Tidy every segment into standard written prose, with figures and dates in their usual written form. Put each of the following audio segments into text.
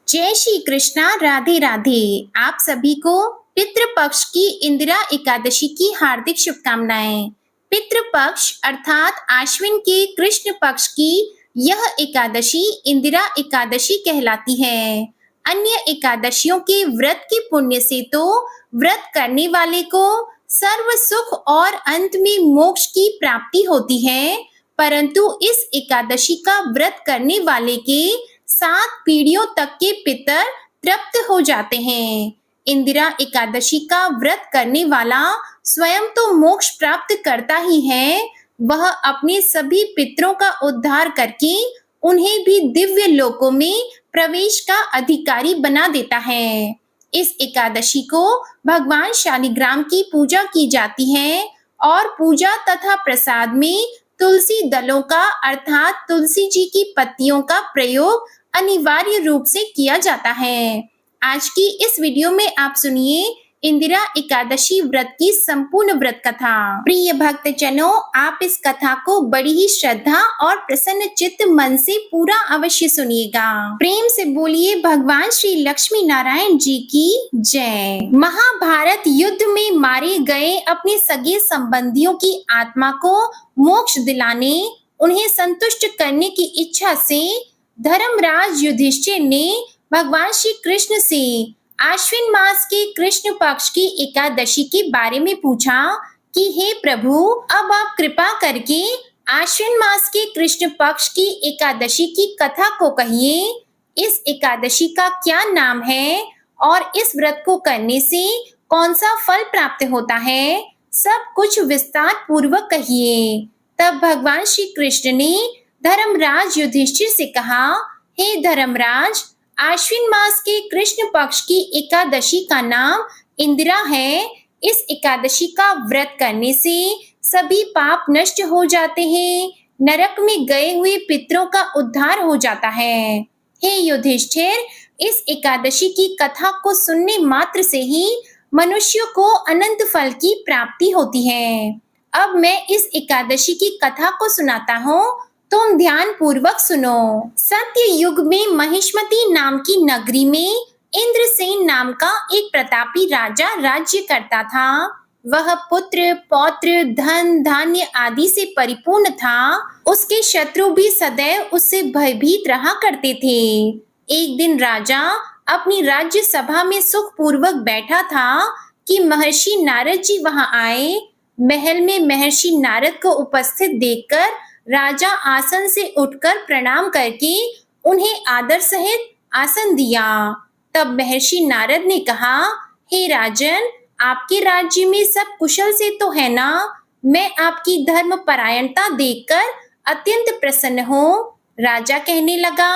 जय श्री कृष्णा। राधे राधे। आप सभी को पितृपक्ष की इंदिरा एकादशी की हार्दिक शुभकामनाएं। पितृपक्ष अर्थात आश्विन के कृष्ण पक्ष की यह एकादशी इंदिरा एकादशी कहलाती है। अन्य एकादशियों के व्रत के पुण्य से तो व्रत करने वाले को सर्व सुख और अंत में मोक्ष की प्राप्ति होती है, परंतु इस एकादशी का व्रत करने वाले के 7 पीढ़ियों तक के पितर तृप्त हो जाते हैं। इंदिरा एकादशी का व्रत करने वाला स्वयं तो मोक्ष प्राप्त करता ही है, वह अपने सभी पितरों का उद्धार करके उन्हें भी दिव्य लोकों में प्रवेश का अधिकारी बना देता है। इस एकादशी को भगवान शालिग्राम की पूजा की जाती है और पूजा तथा प्रसाद में तुलसी दलों का अर्थात तुलसी जी की पत्तियों का प्रयोग अनिवार्य रूप से किया जाता है। आज की इस वीडियो में आप सुनिए इंदिरा एकादशी व्रत की संपूर्ण व्रत कथा। प्रिय भक्तजनों, आप इस कथा को बड़ी ही श्रद्धा और प्रसन्न चित्त मन से पूरा अवश्य सुनिएगा। प्रेम से बोलिए भगवान श्री लक्ष्मी नारायण जी की जय। महाभारत युद्ध में मारे गए अपने सगे संबंधियों की आत्मा को मोक्ष दिलाने, उन्हें संतुष्ट करने की इच्छा से धर्मराज युधिष्ठिर ने भगवान श्री कृष्ण से आश्विन मास के कृष्ण पक्ष की एकादशी के बारे में पूछा कि हे प्रभु, अब आप कृपा करके आश्विन मास के कृष्ण पक्ष की एकादशी की कथा को कहिए। इस एकादशी का क्या नाम है और इस व्रत को करने से कौन सा फल प्राप्त होता है, सब कुछ विस्तार पूर्वक कहिए। तब भगवान श्री कृष्ण ने धर्मराज युधिष्ठिर से कहा, हे धर्मराज, आश्विन मास के कृष्ण पक्ष की एकादशी का नाम इंदिरा है। इस एकादशी का व्रत करने से सभी पाप नष्ट हो जाते हैं, नरक में गए हुए पितरों का उद्धार हो जाता है। हे युधिष्ठिर, इस एकादशी की कथा को सुनने मात्र से ही मनुष्यों को अनंत फल की प्राप्ति होती है। अब मैं इस एकादशी की कथा को सुनाता हूँ, तुम ध्यान पूर्वक सुनो। सत्य युग में महिष्मती नाम की नगरी में इंद्रसेन नाम का एक प्रतापी राजा राज्य करता था। वह पुत्र पौत्र धन धान्य आदि से परिपूर्ण था। उसके शत्रु भी सदैव उससे भयभीत रहा करते थे। एक दिन राजा अपनी राज्य सभा में सुख पूर्वक बैठा था कि महर्षि नारद जी वहां आए। महल में महर्षि नारद को उपस्थित देखकर राजा आसन से उठकर प्रणाम करके उन्हें आदर सहित आसन दिया। तब महर्षि नारद ने कहा, हे राजन, आपके राज्य में सब कुशल से तो है ना? मैं आपकी धर्म परायणता देखकर अत्यंत प्रसन्न हूँ। राजा कहने लगा,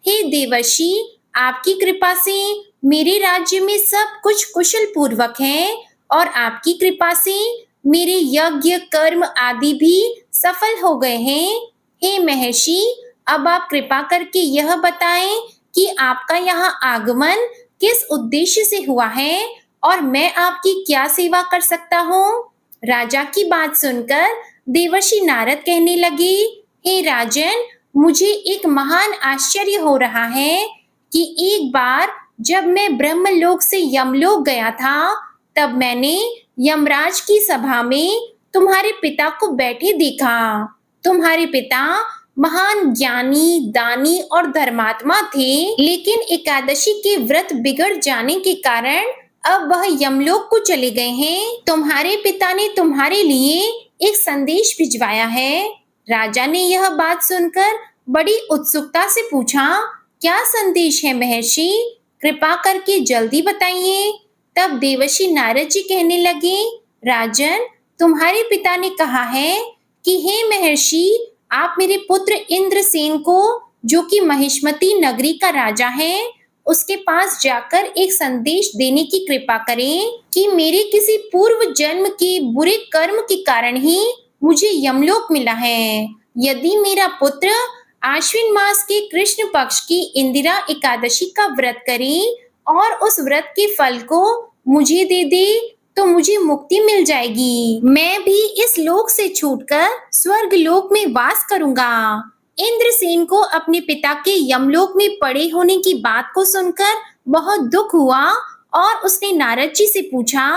हे देवर्षि, आपकी कृपा से मेरे राज्य में सब कुछ कुशल पूर्वक है और आपकी कृपा से मेरे यज्ञ कर्म आदि भी सफल हो गए हैं। हे महर्षि, अब आप कृपा करके यह बताएं कि आपका यहाँ आगमन किस उद्देश्य से हुआ है और मैं आपकी क्या सेवा कर सकता हूँ। राजा की बात सुनकर देवर्षि नारद कहने लगे, हे राजन, मुझे एक महान आश्चर्य हो रहा है कि एक बार जब मैं ब्रह्मलोक से यमलोक गया था, तब मैंने यमराज की सभा में तुम्हारे पिता को बैठे देखा। तुम्हारे पिता महान ज्ञानी, दानी और धर्मात्मा थे, लेकिन एकादशी के व्रत बिगड़ जाने के कारण अब वह यमलोक को चले गए हैं। तुम्हारे पिता ने तुम्हारे लिए एक संदेश भिजवाया है। राजा ने यह बात सुनकर बड़ी उत्सुकता से पूछा, क्या संदेश है महर्षि? कृपा करके जल्दी बताइए। तब देवर्षि नारद जी कहने लगे, राजन, तुम्हारे पिता ने कहा है कि हे महर्षि, आप मेरे पुत्र इंद्रसेन को, जो कि महिष्मती नगरी का राजा है, उसके पास जाकर एक संदेश देने की कृपा करें कि मेरे किसी पूर्व जन्म के बुरे कर्म के कारण ही मुझे यमलोक मिला है। यदि मेरा पुत्र आश्विन मास के कृष्ण पक्ष की इंदिरा एकादशी का व्रत करे और उस व्रत के फल को मुझे दे दे तो मुझे मुक्ति मिल जाएगी। मैं भी इस लोक से छूटकर स्वर्ग लोक में वास करूंगा। इंद्रसेन को अपने पिता के यमलोक में पड़े होने की बात को सुनकर बहुत दुख हुआ और उसने नारद जी से पूछा,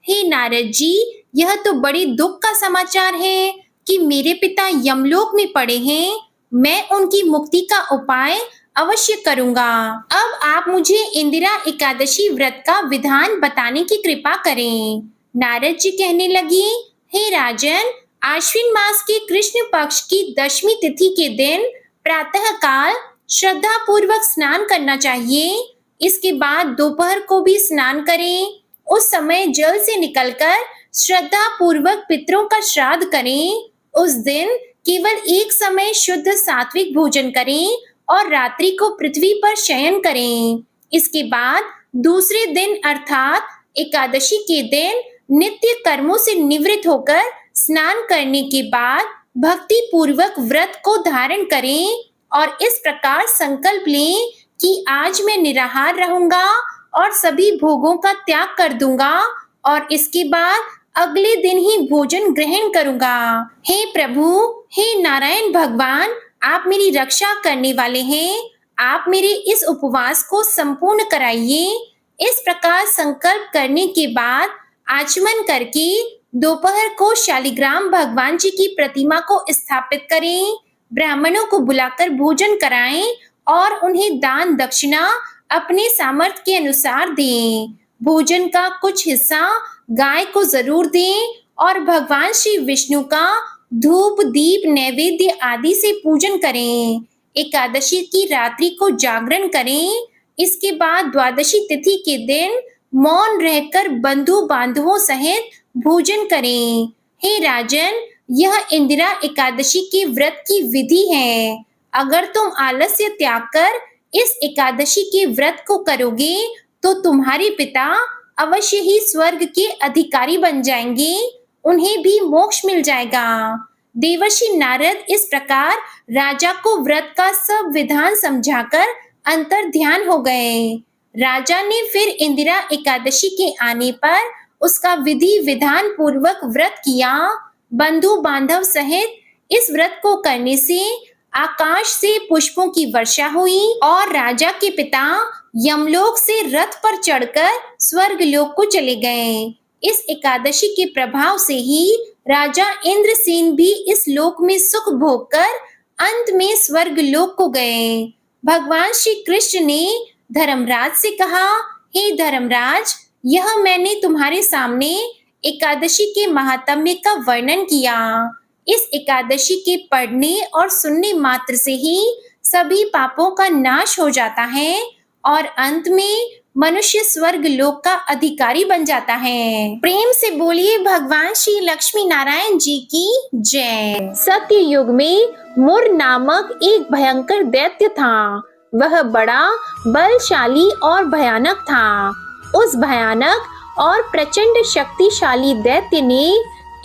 हे नारद जी, यह तो बड़े दुख का समाचार है कि मेरे पिता यमलोक में पड़े हैं। मैं उनकी मुक्ति का उपाय अवश्य करूंगा। अब आप मुझे इंदिरा एकादशी व्रत का विधान बताने की कृपा करें। नारद जी कहने लगे, हे राजन, आश्विन मास के कृष्ण पक्ष की दशमी तिथि के दिन प्रातः काल श्रद्धा पूर्वक स्नान करना चाहिए। इसके बाद दोपहर को भी स्नान करें। उस समय जल से निकलकर श्रद्धा पूर्वक पितरों का श्राद्ध करें। उस दिन केवल एक समय शुद्ध सात्विक भोजन करें और रात्रि को पृथ्वी पर शयन करें। इसके बाद दूसरे दिन अर्थात एकादशी के दिन नित्य कर्मों से निवृत्त होकर स्नान करने के बाद भक्ति पूर्वक व्रत को धारण करें और इस प्रकार संकल्प लें कि आज मैं निराहार रहूंगा और सभी भोगों का त्याग कर दूंगा और इसके बाद अगले दिन ही भोजन ग्रहण करूंगा। हे प्रभु, हे नारायण भगवान, आप मेरी रक्षा करने वाले हैं। आप मेरे इस उपवास को संपूर्ण कराइए। इस प्रकार संकल्प करने के बाद आचमन करके दोपहर को शालिग्राम भगवान जी की प्रतिमा को स्थापित करें। ब्राह्मणों को बुलाकर भोजन कराएं और उन्हें दान दक्षिणा अपने सामर्थ्य के अनुसार दें। भोजन का कुछ हिस्सा गाय को जरूर दें और भगवान श्री विष्णु का धूप दीप नैवेद्य आदि से पूजन करें। एकादशी की रात्रि को जागरण करें। इसके बाद द्वादशी तिथि के दिन मौन रहकर बंधु बांधवों सहित भोजन करें। हे राजन, यह इंदिरा एकादशी के व्रत की विधि है। अगर तुम आलस्य त्याग कर इस एकादशी के व्रत को करोगे तो तुम्हारे पिता अवश्य ही स्वर्ग के अधिकारी बन जाएंगे। उन्हें भी मोक्ष मिल जाएगा। देवर्षि नारद इस प्रकार राजा को व्रत का सब विधान समझाकर अंतर ध्यान हो गए। राजा ने फिर इंदिरा एकादशी के आने पर उसका विधि विधान पूर्वक व्रत किया। बंधु बांधव सहित इस व्रत को करने से आकाश से पुष्पों की वर्षा हुई और राजा के पिता यमलोक से रथ पर चढ़कर स्वर्ग लोक को चले गए। इस एकादशी के प्रभाव से ही राजा इंद्रसेन भी इस लोक में सुख भोग कर अंत में स्वर्ग लोक को गए। भगवान श्री कृष्ण ने धर्मराज से कहा, हे धर्मराज, यह मैंने तुम्हारे सामने एकादशी के महात्म्य का वर्णन किया। इस एकादशी के पढ़ने और सुनने मात्र से ही सभी पापों का नाश हो जाता है और अंत में मनुष्य स्वर्ग लोक का अधिकारी बन जाता है। प्रेम से बोलिए भगवान श्री लक्ष्मी नारायण जी की जय। सत्य युग में मुर नामक एक भयंकर दैत्य था। वह बड़ा बलशाली और भयानक था। उस भयानक और प्रचंड शक्तिशाली दैत्य ने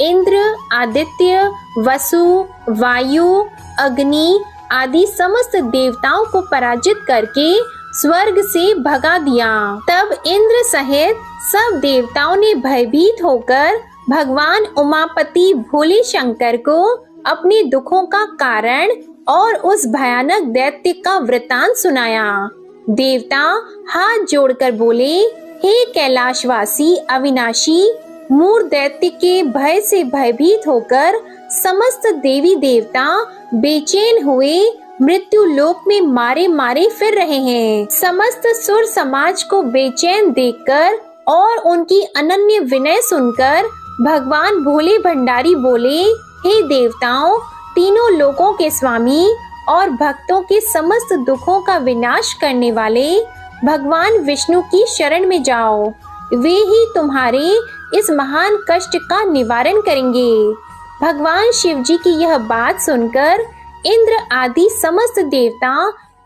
इंद्र, आदित्य, वसु, वायु, अग्नि आदि समस्त देवताओं को पराजित करके स्वर्ग से भगा दिया। तब इंद्र सहित सब देवताओं ने भयभीत होकर भगवान उमापति भोले शंकर को अपने दुखों का कारण और उस भयानक दैत्य का वृतांत सुनाया। देवता हाथ जोड़कर बोले, हे कैलाशवासी अविनाशी, मूर दैत्य के भय से भयभीत होकर समस्त देवी देवता बेचैन हुए मृत्यु लोक में मारे मारे फिर रहे हैं। समस्त सुर समाज को बेचैन देखकर और उनकी अनन्य विनय सुनकर भगवान भोले भंडारी बोले, हे देवताओं, तीनों लोकों के स्वामी और भक्तों के समस्त दुखों का विनाश करने वाले भगवान विष्णु की शरण में जाओ। वे ही तुम्हारे इस महान कष्ट का निवारण करेंगे। भगवान शिव जी की यह बात सुनकर इंद्र आदि समस्त देवता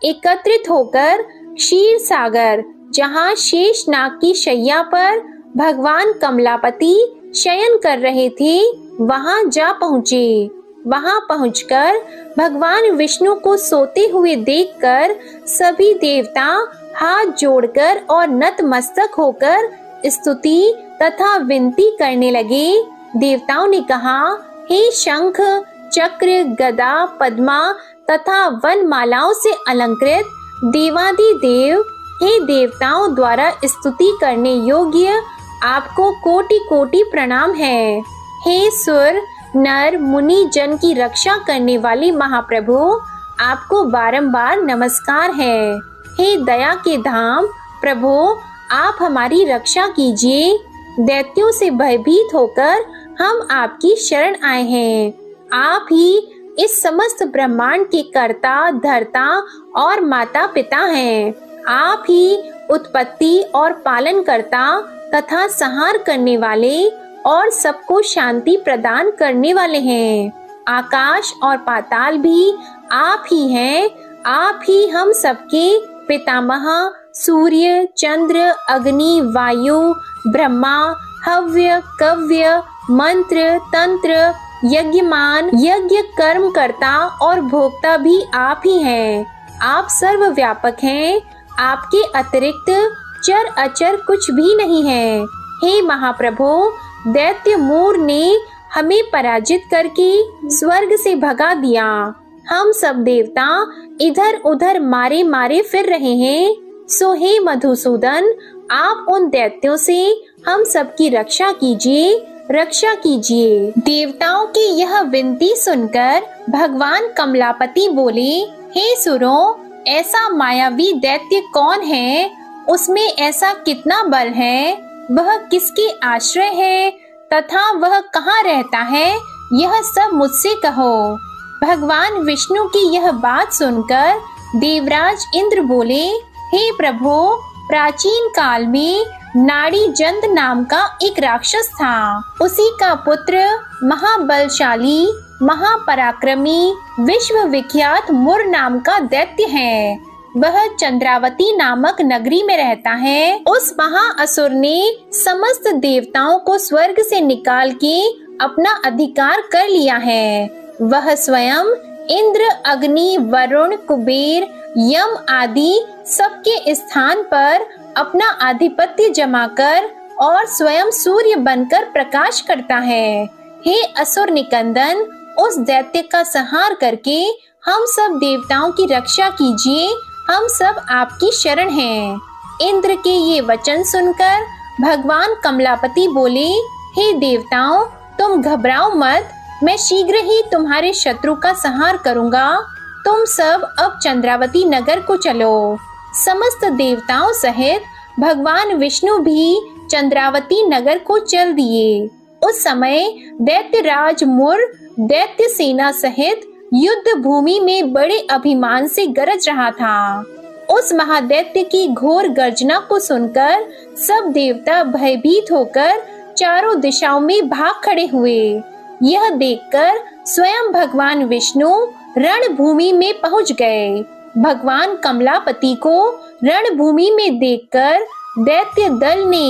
एकत्रित होकर क्षीर सागर, जहाँ शेषनाग की शैया पर भगवान कमलापति शयन कर रहे थे, वहां जा पहुँचे। वहां पहुंचकर भगवान विष्णु को सोते हुए देखकर सभी देवता हाथ जोड़कर और नतमस्तक होकर स्तुति तथा विनती करने लगे। देवताओं ने कहा, हे शंख, चक्र, गदा, पद्मा तथा वन मालाओं से अलंकृत देवादिदेव, हे देवताओं द्वारा स्तुति करने योग्य आपको कोटि कोटि प्रणाम है। हे सुर नर मुनि जन की रक्षा करने वाले महाप्रभु, आपको बारंबार नमस्कार है। हे दया के धाम प्रभु, आप हमारी रक्षा कीजिए। दैत्यों से भयभीत होकर हम आपकी शरण आए हैं। आप ही इस समस्त ब्रह्मांड के कर्ता, धर्ता और माता पिता हैं। आप ही उत्पत्ति और पालन करता तथा संहार करने वाले और सबको शांति प्रदान करने वाले हैं। आकाश और पाताल भी आप ही हैं। आप ही हम सबके पितामह, सूर्य, चंद्र, अग्नि, वायु, ब्रह्मा, हव्य, कव्य, मंत्र, तंत्र, यज्ञमान, यज्ञ कर्म करता और भोक्ता भी आप ही हैं। आप सर्वव्यापक हैं। आपके अतिरिक्त चर अचर कुछ भी नहीं है। हे महाप्रभु, दैत्य मूर ने हमें पराजित करके स्वर्ग से भगा दिया। हम सब देवता इधर उधर मारे मारे फिर रहे हैं। सो हे मधुसूदन, आप उन दैत्यों से हम सबकी रक्षा कीजिए, रक्षा कीजिए। देवताओं की यह विनती सुनकर भगवान कमलापति बोले, हे सुरों, ऐसा मायावी दैत्य कौन है? उसमें ऐसा कितना बल है? वह किसके आश्रय है तथा वह कहाँ रहता है? यह सब मुझसे कहो। भगवान विष्णु की यह बात सुनकर देवराज इंद्र बोले, हे प्रभु, प्राचीन काल में नाड़ी जंत नाम का एक राक्षस था। उसी का पुत्र महाबलशाली, महापराक्रमी, विश्व विख्यात मुर नाम का दैत्य है। वह चंद्रावती नामक नगरी में रहता है। उस महाअसुर ने समस्त देवताओं को स्वर्ग से निकाल के अपना अधिकार कर लिया है। वह स्वयं इंद्र, अग्नि, वरुण, कुबेर, यम आदि सबके स्थान पर अपना आधिपत्य जमाकर और स्वयं सूर्य बनकर प्रकाश करता है। हे असुर निकंदन, उस दैत्य का संहार करके हम सब देवताओं की रक्षा कीजिए। हम सब आपकी शरण हैं। इंद्र के ये वचन सुनकर भगवान कमलापति बोले, हे देवताओं, तुम घबराओ मत। मैं शीघ्र ही तुम्हारे शत्रु का संहार करूंगा। तुम सब अब चंद्रावती नगर को चलो। समस्त देवताओं सहित भगवान विष्णु भी चंद्रावती नगर को चल दिए। उस समय दैत्यराज मुर दैत्य सेना सहित युद्ध भूमि में बड़े अभिमान से गरज रहा था। उस महादैत्य की घोर गर्जना को सुनकर सब देवता भयभीत होकर चारों दिशाओं में भाग खड़े हुए। यह देखकर स्वयं भगवान विष्णु रणभूमि में पहुंच गए। भगवान कमलापति को रणभूमि में देखकर दैत्य दल ने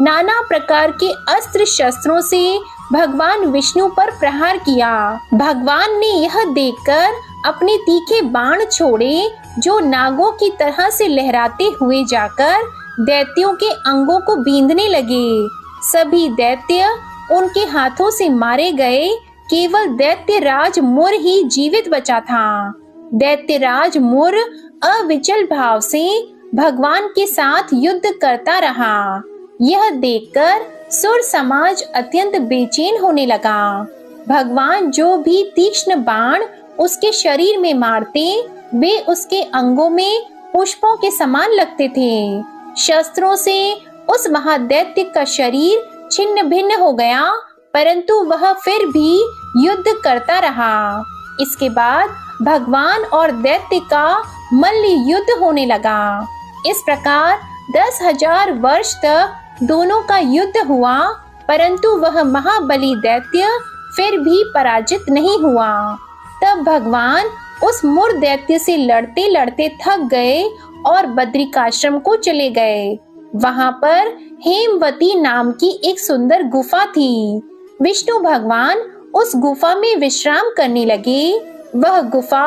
नाना प्रकार के अस्त्र शस्त्रों से भगवान विष्णु पर प्रहार किया। भगवान ने यह देखकर अपने तीखे बाण छोड़े, जो नागों की तरह से लहराते हुए जाकर दैत्यों के अंगों को बींधने लगे। सभी दैत्य उनके हाथों से मारे गए। केवल दैत्यराज मुर ही जीवित बचा था। दैत्यराज मुर अविचल भाव से भगवान के साथ युद्ध करता रहा। यह देखकर सुर समाज अत्यंत बेचैन होने लगा। भगवान जो भी तीक्ष्ण बाण उसके शरीर में मारते, वे उसके अंगों में पुष्पों के समान लगते थे। शस्त्रों से उस महादैत्य का शरीर छिन्न भिन्न हो गया, परंतु वह फिर भी युद्ध करता रहा। इसके बाद भगवान और दैत्य का मल्ल युद्ध होने लगा। इस प्रकार 10,000 वर्ष तक दोनों का युद्ध हुआ, परंतु वह महाबली दैत्य फिर भी पराजित नहीं हुआ। तब भगवान उस मुर दैत्य से लड़ते लड़ते थक गए और बद्रिकाश्रम को चले गए। वहां पर हेमवती नाम की एक सुंदर गुफा थी। विष्णु भगवान उस गुफा में विश्राम करने लगे। वह गुफा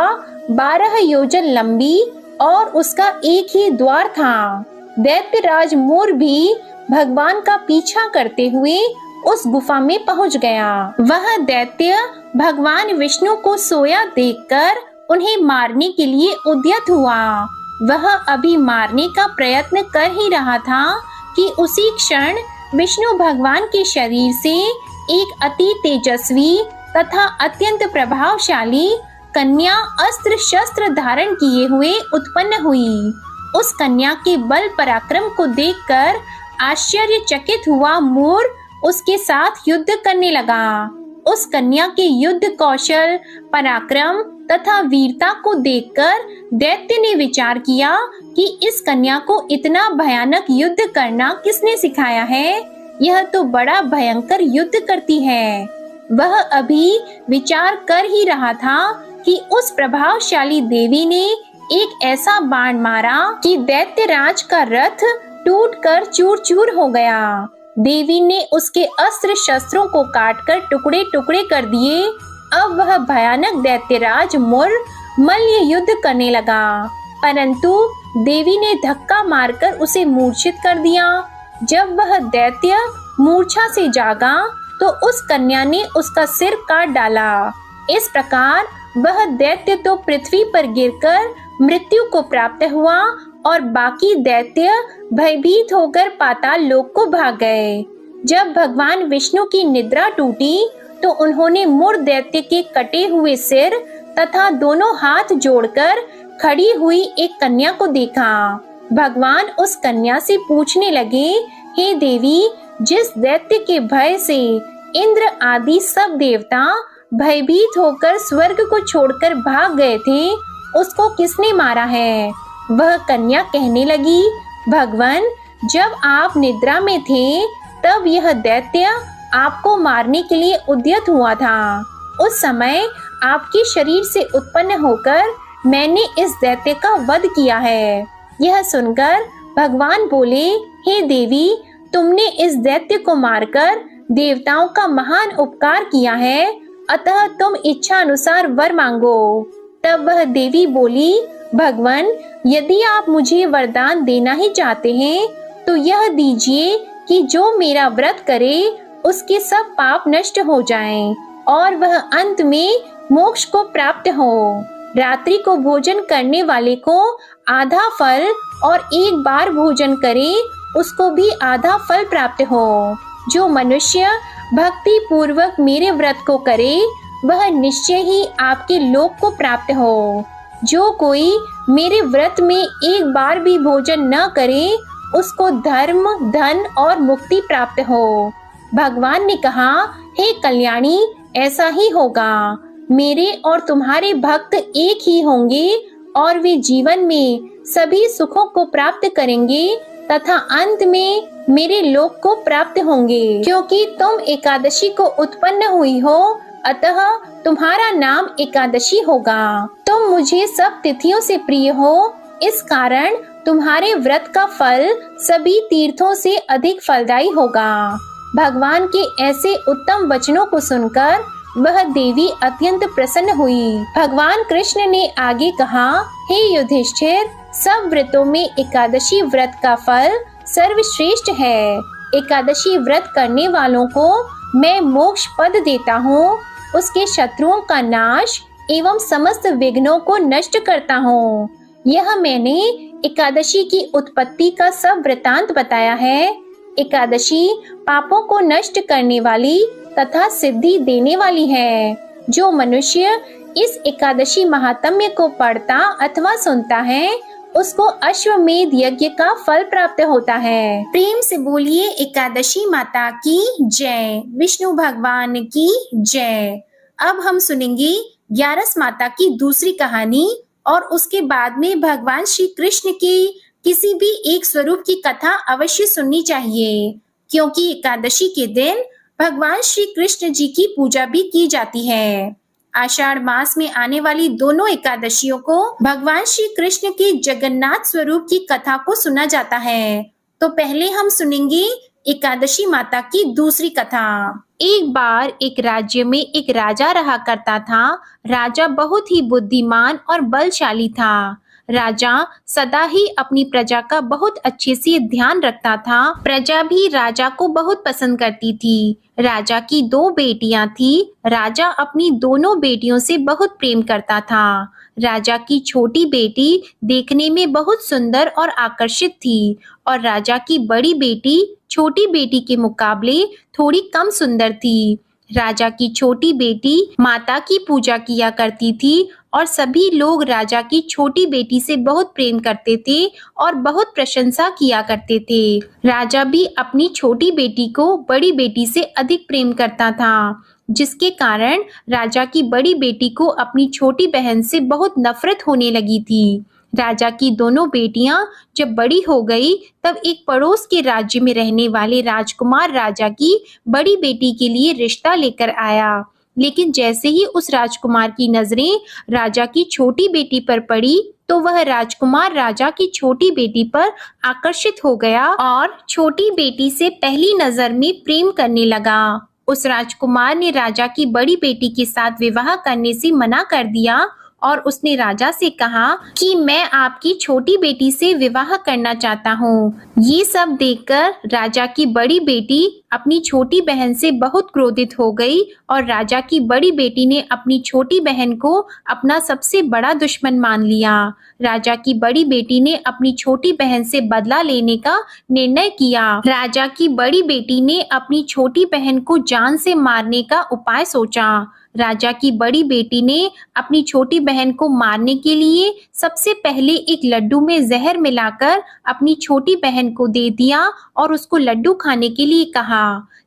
12 योजन लंबी और उसका एक ही द्वार था। दैत्यराज मुर भी भगवान का पीछा करते हुए उस गुफा में पहुंच गया। वह दैत्य भगवान विष्णु को सोया देखकर उन्हें मारने के लिए उद्यत हुआ। वह अभी मारने का प्रयत्न कर ही रहा था कि उसी क्षण विष्णु भगवान के शरीर से एक अति तेजस्वी तथा अत्यंत प्रभावशाली कन्या अस्त्र शस्त्र धारण किए हुए उत्पन्न हुई। उस कन्या के बल पराक्रम को देखकर आश्चर्यचकित हुआ मोर उसके साथ युद्ध करने लगा। उस कन्या के युद्ध कौशल, पराक्रम तथा वीरता को देखकर दैत्य ने विचार किया कि इस कन्या को इतना भयानक युद्ध करना किसने सिखाया है? यह तो बड़ा भयंकर युद्ध करती है। वह अभी विचार कर ही रहा था कि उस प्रभावशाली देवी ने एक ऐसा बाण मारा कि दैत्यराज का रथ टूटकर चूर-चूर हो गया। देवी ने उसके अस्त्र शस्त्रों को काटकर टुकड़े टुकड़े कर दिए। अब वह भयानक दैत्यराज मुर मल्ल युद्ध करने लगा, परंतु देवी ने धक्का मारकर उसे मूर्छित कर दिया। जब वह दैत्य मूर्छा से जागा तो उस कन्या ने उसका सिर काट डाला। इस प्रकार वह दैत्य तो पृथ्वी पर गिरकर मृत्यु को प्राप्त हुआ और बाकी दैत्य भयभीत होकर पाताल लोक को भाग गए। जब भगवान विष्णु की निद्रा टूटी तो उन्होंने मुर दैत्य के कटे हुए सिर तथा दोनों हाथ जोड़कर खड़ी हुई एक कन्या को देखा। भगवान उस कन्या से पूछने लगे, हे देवी, जिस दैत्य के भय से इंद्र आदि सब देवता भयभीत होकर स्वर्ग को छोड़कर भाग गए थे, उसको किसने मारा है? वह कन्या कहने लगी, भगवान, जब आप निद्रा में थे तब यह दैत्य आपको मारने के लिए उद्यत हुआ था। उस समय आपके शरीर से उत्पन्न होकर मैंने इस दैत्य का वध किया है। यह सुनकर भगवान बोले, हे देवी, तुमने इस दैत्य को मारकर देवताओं का महान उपकार किया है, अतः तुम इच्छा अनुसार वर मांगो। तब वह देवी बोली, भगवान, यदि आप मुझे वरदान देना ही चाहते हैं तो यह दीजिए कि जो मेरा व्रत करे उसके सब पाप नष्ट हो जाएं और वह अंत में मोक्ष को प्राप्त हो। रात्रि को भोजन करने वाले को आधा फल और एक बार भोजन करे उसको भी आधा फल प्राप्त हो। जो मनुष्य भक्ति पूर्वक मेरे व्रत को करे वह निश्चय ही आपके लोक को प्राप्त हो। जो कोई मेरे व्रत में एक बार भी भोजन न करे उसको धर्म, धन और मुक्ति प्राप्त हो। भगवान ने कहा, हे कल्याणी, ऐसा ही होगा। मेरे और तुम्हारे भक्त एक ही होंगे और वे जीवन में सभी सुखों को प्राप्त करेंगे तथा अंत में मेरे लोक को प्राप्त होंगे। क्योंकि तुम एकादशी को उत्पन्न हुई हो, अतः तुम्हारा नाम एकादशी होगा। तुम मुझे सब तिथियों से प्रिय हो, इस कारण तुम्हारे व्रत का फल सभी तीर्थों से अधिक फलदायी होगा। भगवान के ऐसे उत्तम वचनों को सुनकर वह देवी अत्यंत प्रसन्न हुई। भगवान कृष्ण ने आगे कहा, हे युधिष्ठिर, सब व्रतों में एकादशी व्रत का फल सर्वश्रेष्ठ है। एकादशी व्रत करने वालों को मैं मोक्ष पद देता हूँ, उसके शत्रुओं का नाश एवं समस्त विघ्नों को नष्ट करता हूँ। यह मैंने एकादशी की उत्पत्ति का सब वृतांत बताया है। एकादशी पापों को नष्ट करने वाली तथा सिद्धि देने वाली है। जो मनुष्य इस एकादशी महात्म्य को पढ़ता अथवा सुनता है उसको अश्वमेध यज्ञ का फल प्राप्त होता है। प्रेम से बोलिए एकादशी माता की जय, विष्णु भगवान की जय। अब हम सुनेंगे 11 माता की दूसरी कहानी और उसके बाद में भगवान श्री कृष्ण की किसी भी एक स्वरूप की कथा अवश्य सुननी चाहिए, क्योंकि एकादशी के दिन भगवान श्री कृष्ण जी की पूजा भी की जाती है। आषाढ़ मास में आने वाली दोनों एकादशियों को भगवान श्री कृष्ण के जगन्नाथ स्वरूप की कथा को सुना जाता है। तो पहले हम सुनेंगे एकादशी माता की दूसरी कथा। एक बार एक राज्य में एक राजा रहा करता था। राजा बहुत ही बुद्धिमान और बलशाली था। राजा सदा ही अपनी प्रजा का बहुत अच्छे से ध्यान रखता था। प्रजा भी राजा को बहुत पसंद करती थी। राजा की 2 बेटियां थी। राजा अपनी दोनों बेटियों से बहुत प्रेम करता था। राजा की छोटी बेटी देखने में बहुत सुंदर और आकर्षित थी और राजा की बड़ी बेटी छोटी बेटी के मुकाबले थोड़ी कम सुंदर थी। राजा की छोटी बेटी माता की पूजा किया करती थी और सभी लोग राजा की छोटी बेटी से बहुत प्रेम करते थे और बहुत प्रशंसा किया करते थे। राजा भी अपनी छोटी बेटी को बड़ी बेटी से अधिक प्रेम करता था, जिसके कारण राजा की बड़ी बेटी को अपनी छोटी बहन से बहुत नफरत होने लगी थी। राजा की दोनों बेटियां जब बड़ी हो गई, तब एक पड़ोस के राज्य में रहने वाले राजकुमार राजा की बड़ी बेटी के लिए रिश्ता लेकर आया। लेकिन जैसे ही उस राजकुमार की नजरें राजा की छोटी बेटी पर पड़ी, तो वह राजकुमार राजा की छोटी बेटी पर आकर्षित हो गया और छोटी बेटी से पहली नजर में प्रेम करने लगा। उस राजकुमार ने राजा की बड़ी बेटी के साथ विवाह करने से मना कर दिया और उसने राजा से कहा कि मैं आपकी छोटी बेटी से विवाह करना चाहता हूँ। ये सब देखकर राजा की बड़ी बेटी अपनी छोटी बहन से बहुत क्रोधित हो गई और राजा की बड़ी बेटी ने अपनी छोटी बहन को अपना सबसे बड़ा दुश्मन मान लिया। राजा की बड़ी बेटी ने अपनी छोटी बहन से बदला लेने का निर्णय किया। राजा की बड़ी बेटी ने अपनी छोटी बहन को जान से मारने का उपाय सोचा। राजा की बड़ी बेटी ने अपनी छोटी बहन को मारने के लिए सबसे पहले एक लड्डू में जहर मिलाकर अपनी छोटी बहन को दे दिया और उसको लड्डू खाने के लिए कहा।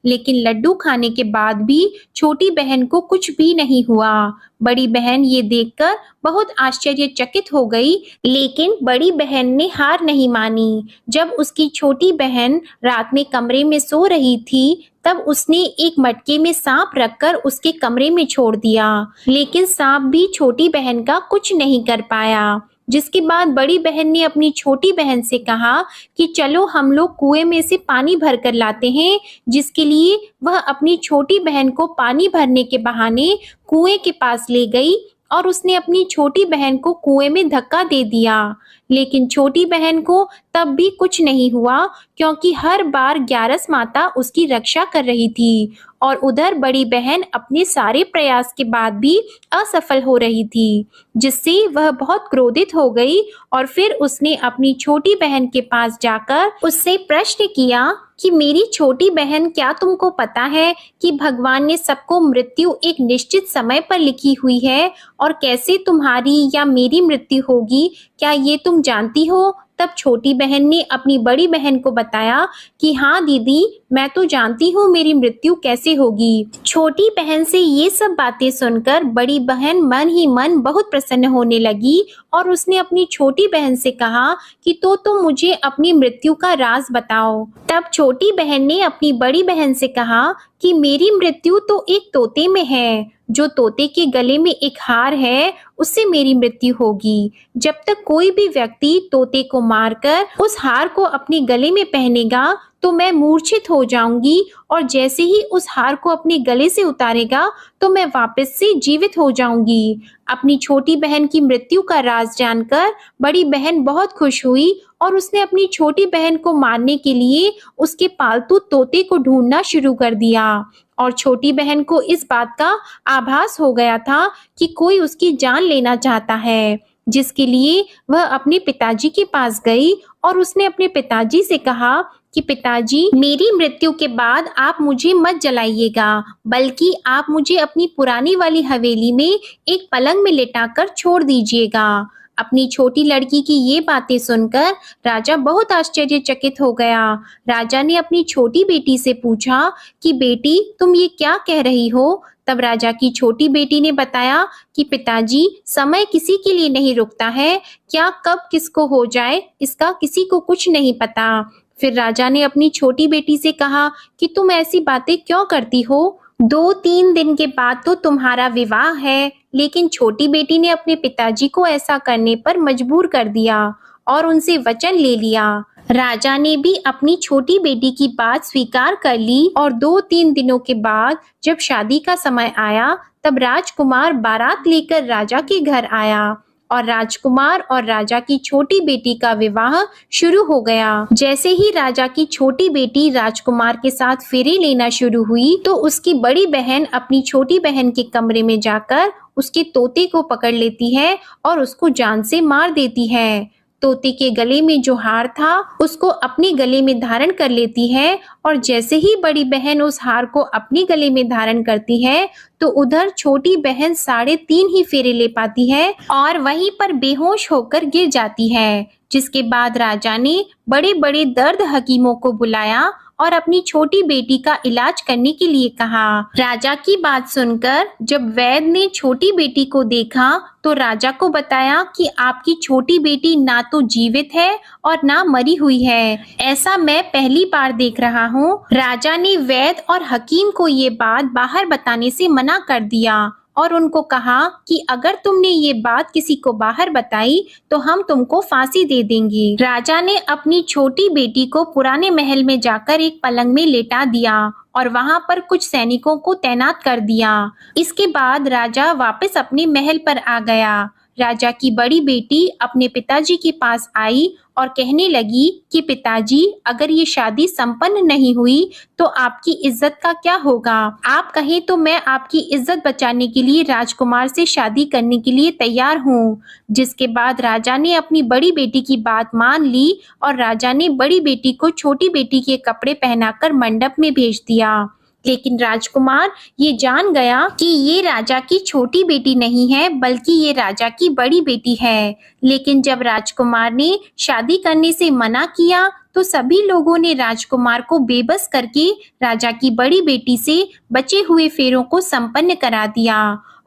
लेकिन लड्डू खाने के बाद भी छोटी बहन को कुछ भी नहीं हुआ। बड़ी बहन ये देखकर बहुत आश्चर्यचकित हो गई, लेकिन बड़ी बहन ने हार नहीं मानी। जब उसकी छोटी बहन रात में कमरे में सो रही थी, तब उसने एक मटके में सांप रखकर उसके कमरे में छोड़ दिया, लेकिन सांप भी छोटी बहन का कुछ नहीं कर पाया। जिसके बाद बड़ी बहन ने अपनी छोटी बहन से कहा कि चलो हम लोग कुएं में से पानी भर कर लाते हैं, जिसके लिए वह अपनी छोटी बहन को पानी भरने के बहाने कुएं के पास ले गई और उसने अपनी छोटी बहन को कुएं में धक्का दे दिया। लेकिन छोटी बहन को तब भी कुछ नहीं हुआ, क्योंकि हर बार ग्यारस माता उसकी रक्षा कर रही थी और उधर बड़ी बहन अपने सारे प्रयास के बाद भी असफल हो रही थी, जिससे वह बहुत क्रोधित हो गई और फिर उसने अपनी छोटी बहन के पास जाकर उससे प्रश्न किया कि मेरी छोटी बहन, क्या तुमको पता है कि भगवान ने सबको मृत्यु एक निश्चित समय पर लिखी हुई है और कैसे तुम्हारी या मेरी मृत्यु होगी, क्या ये तुम जानती हो? तब छोटी बहन ने अपनी बड़ी बहन को बताया कि हाँ दीदी, मैं तो जानती हूँ मेरी मृत्यु कैसे होगी। छोटी बहन से ये सब बातें सुनकर बड़ी बहन मन ही मन बहुत प्रसन्न होने लगी और उसने अपनी छोटी बहन से कहा कि तो मुझे अपनी मृत्यु का राज बताओ। तब छोटी बहन ने अपनी बड़ी बहन से कहा कि मेरी मृत्यु तो एक तोते में है। जो तोते के गले में एक हार है, उससे मेरी मृत्यु होगी। जब तक कोई भी व्यक्ति तोते को मारकर उस हार को अपने गले में पहनेगा, तो मैं मूर्छित हो जाऊंगी और जैसे ही उस हार को अपने गले से उतारेगा, तो मैं वापस से जीवित हो जाऊंगी। अपनी छोटी बहन की मृत्यु का राज जानकर बड़ी बहन बहुत खुश हुई और उसने अपनी छोटी बहन को मारने के लिए उसके पालतू तोते को ढूंढना शुरू कर दिया। और छोटी बहन को इस बात का आभास हो गया था कि कोई उसकी जान लेना चाहता है, जिसके लिए वह अपने पिताजी के पास गई और उसने अपने पिताजी से कहा कि पिताजी, मेरी मृत्यु के बाद आप मुझे मत जलाइएगा, बल्कि आप मुझे अपनी पुरानी वाली हवेली में एक पलंग में लिटाकर छोड़ दीजिएगा। अपनी छोटी लड़की की ये बातें सुनकर राजा बहुत आश्चर्यचकित हो गया। राजा ने अपनी छोटी बेटी से पूछा कि बेटी, तुम ये क्या कह रही हो? तब राजा की छोटी बेटी ने बताया कि पिताजी, समय किसी के लिए नहीं रुकता है, क्या कब किसको हो जाए इसका किसी को कुछ नहीं पता। फिर राजा ने अपनी छोटी बेटी से कहा कि तुम ऐसी बातें क्यों करती हो? 2-3 दिन के बाद तो तुम्हारा विवाह है। लेकिन छोटी बेटी ने अपने पिताजी को ऐसा करने पर मजबूर कर दिया और उनसे वचन ले लिया। राजा ने भी अपनी छोटी बेटी की बात स्वीकार कर ली और 2-3 दिनों के बाद जब शादी का समय आया, तब राजकुमार बारात लेकर राजा के घर आया और राजकुमार और राजा की छोटी बेटी का विवाह शुरू हो गया। जैसे ही राजा की छोटी बेटी राजकुमार के साथ फेरे लेना शुरू हुई तो उसकी बड़ी बहन अपनी छोटी बहन के कमरे में जाकर उसके तोते को पकड़ लेती है और उसको जान से मार देती है। तोते के गले में जो हार था उसको अपने गले में धारण कर लेती है और जैसे ही बड़ी बहन उस हार को अपने गले में धारण करती है तो उधर छोटी बहन 3.5 ही फेरे ले पाती है और वहीं पर बेहोश होकर गिर जाती है। जिसके बाद राजा ने बड़े बड़े दर्द हकीमों को बुलाया और अपनी छोटी बेटी का इलाज करने के लिए कहा। राजा की बात सुनकर जब वैद्य ने छोटी बेटी को देखा तो राजा को बताया कि आपकी छोटी बेटी ना तो जीवित है और ना मरी हुई है। ऐसा मैं पहली बार देख रहा हूँ। राजा ने वैद्य और हकीम को ये बात बाहर बताने से मना कर दिया और उनको कहा कि अगर तुमने ये बात किसी को बाहर बताई तो हम तुमको फांसी दे देंगे। राजा ने अपनी छोटी बेटी को पुराने महल में जाकर एक पलंग में लेटा दिया और वहां पर कुछ सैनिकों को तैनात कर दिया। इसके बाद राजा वापस अपने महल पर आ गया। राजा की बड़ी बेटी अपने पिताजी के पास आई और कहने लगी कि पिताजी, अगर ये शादी संपन्न नहीं हुई तो आपकी इज्जत का क्या होगा? आप कहें तो मैं आपकी इज्जत बचाने के लिए राजकुमार से शादी करने के लिए तैयार हूँ। जिसके बाद राजा ने अपनी बड़ी बेटी की बात मान ली और राजा ने बड़ी बेटी को छोटी बेटी के कपड़े पहनाकर मंडप में भेज दिया। लेकिन राजकुमार ये जान गया कि ये राजा की छोटी बेटी नहीं है बल्कि ये राजा की बड़ी बेटी है। लेकिन जब राजकुमार ने शादी करने से मना किया तो सभी लोगों ने राजकुमार को बेबस करके राजा की बड़ी बेटी से बचे हुए फेरों को संपन्न करा दिया